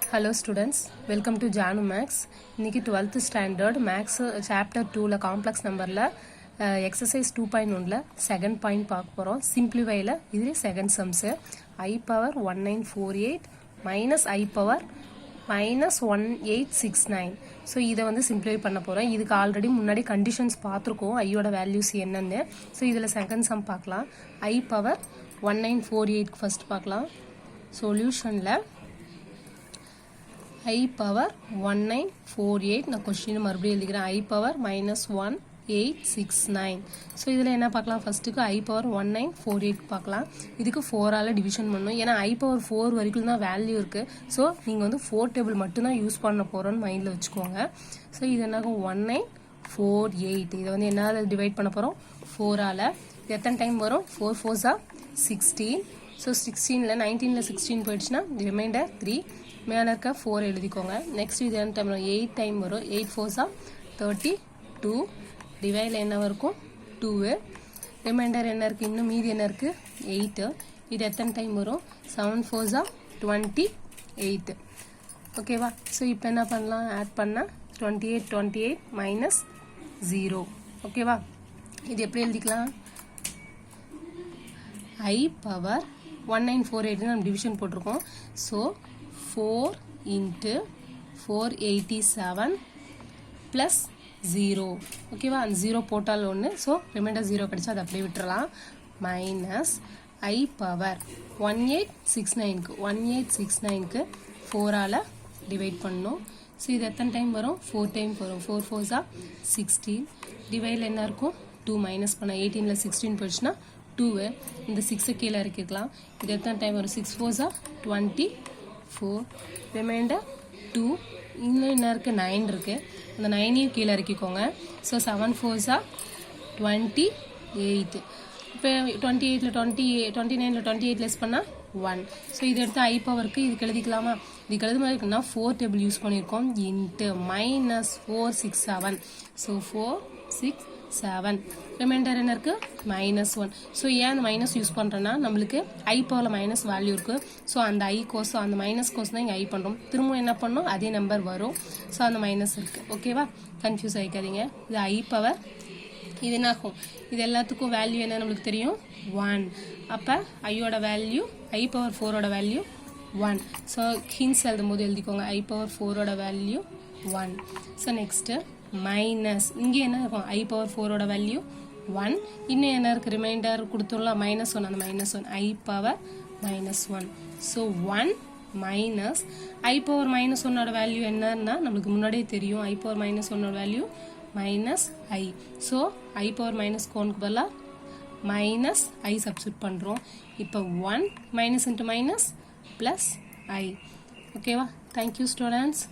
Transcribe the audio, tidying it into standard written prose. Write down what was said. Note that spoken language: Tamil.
Hello students, welcome to Janu Max. இன்னைக்கு 12th standard Max chapter 2ல complex numberல exercise 2.1ல second point பார்க்க போறோம். simplifyல இது second sums I power 1948 minus I power minus 1869. So இதை வந்து சிம்பிளிஃபை பண்ண போகிறோம். இதுக்கு ஆல்ரெடி முன்னாடி கண்டிஷன்ஸ் பார்த்துருக்கோம் ஐயோட வேல்யூஸ் என்னென்னு. ஸோ இதில் செகண்ட் சம் பார்க்கலாம். I power 1948 ஃபர்ஸ்ட் பார்க்கலாம். சொல்யூஷனில் I power 1948 நான் கொஸ்டின் மறுபடியும் எழுதிக்கிறேன். I power minus 1869. ஸோ இதில் என்ன பார்க்கலாம், ஃபஸ்ட்டுக்கு I power 1948 பார்க்கலாம். இதுக்கு 4ஆல் டிவிஷன் பண்ணணும். ஏன்னா I power 4 வரைக்கும் தான் வேல்யூ இருக்குது. ஸோ நீங்கள் வந்து 4 டேபிள் மட்டும்தான் யூஸ் பண்ண போகிறோன்னு மைண்டில் வச்சுக்கோங்க. ஸோ இது என்னாகும் 1948. இதை வந்து என்னால் டிவைட் பண்ண போகிறோம் 4ஆல். எத்தனை டைம் வரும், 4 4s are 16. ஸோ 16ல் 19ல் 16 போயிடுச்சுன்னா ரிமைண்டர் 3. மேலே இருக்க 4 எழுதிக்கோங்க. நெக்ஸ்ட் இது என்ன டைம் வரும், 8 டைம் வரும். 8 4s are 32. டிவைடில் என்ன இருக்கும் 2. ரிமைண்டர் என்ன இருக்குது, இன்னும் மீதி என்ன இருக்குது 8. இது எத்தனை டைம் வரும், 7 4s are 28. ஓகேவா. ஸோ இப்போ என்ன பண்ணலாம், ஆட் பண்ணால் 28 மைனஸ் 0. ஓகேவா. இது எப்படி எழுதிக்கலாம், I power 1948 நம்ம டிவிஷன் போட்டிருக்கோம். So 4 into 487 plus 0. ஓகேவா. அந்த 0 போட்டால் ஒன்று. ஸோ ரிமைண்டர் 0 கிடைச்சா அதை அப்படியே விட்டுறலாம். மைனஸ் I பவர் 1869க்கு 4ஆல் டிவைட் பண்ணணும். ஸோ இது எத்தனை டைம் வரும், 4 டைம் வரும். 4 4s are 16. டிவைடில் என்ன இருக்கும் 2 மைனஸ் பண்ண 18ல் 16 போயிடுச்சுன்னா 2. இந்த 6 கீழே இறக்கிக்கலாம். இது எத்தனை டைம் வரும், 6 4s are 24. ரிமைண்டர் 2. இன்னும் என்ன இருக்குது 9 இருக்குது. அந்த 9ஐயும் கீழே இறக்கிக்கோங்க. So 7 4s are 28. இப்போ 28ல் 29ல் 28 லெஸ் பண்ணால் 1. ஸோ இது எடுத்து I பவருக்கு இதுக்கு எழுதிக்கலாமா. இதுக்கு எழுது மாதிரி இருக்குன்னா 4 டேபிள் யூஸ் பண்ணியிருக்கோம். Into minus 467. ஸோ 4 6 7. ரிமைண்டர் என்ன இருக்குது -1. ஸோ ஏன் அந்த மைனஸ் யூஸ் பண்ணுறேன்னா நம்மளுக்கு I பவரில் மைனஸ் வேல்யூ இருக்குது. ஸோ அந்த I கோசம் அந்த மைனஸ் கோசம் தான் இங்கே I பண்ணுறோம். திரும்ப என்ன பண்ணோம், அதே நம்பர் வரும். ஸோ அந்த மைனஸ் இருக்குது. ஓகேவா, கன்ஃபியூஸ் ஆகிக்காதீங்க. இது I பவர், இது என்ன ஆகும், இது எல்லாத்துக்கும் வேல்யூ என்ன நம்மளுக்கு தெரியும் 1. அப்போ ஐயோட வேல்யூ I பவர் 4ஓட வேல்யூ 1. ஸோ ஹின்ஸ் எழுதும் போது எழுதிக்கோங்க I பவர் 4ஓட வேல்யூ 1. ஸோ நெக்ஸ்ட்டு மைனஸ் இங்கே என்ன இருக்கும், I பவர் 4ஓட வேல்யூ 1. இன்னும் என்ன இருக்குது, ரிமைண்டர் கொடுத்துடலாம் -1. அந்த -1 I power -1. So 1 minus I power -1ஓட வேல்யூ என்னன்னா நம்மளுக்கு முன்னாடியே தெரியும். I பவர் -1ஓட value minus I. So I power -1க்கு பதிலாக மைனஸ் I சப்ஸ்டியூட் பண்ணுறோம். இப்போ 1 minus into minus plus I. ஓகேவா. Thank you students.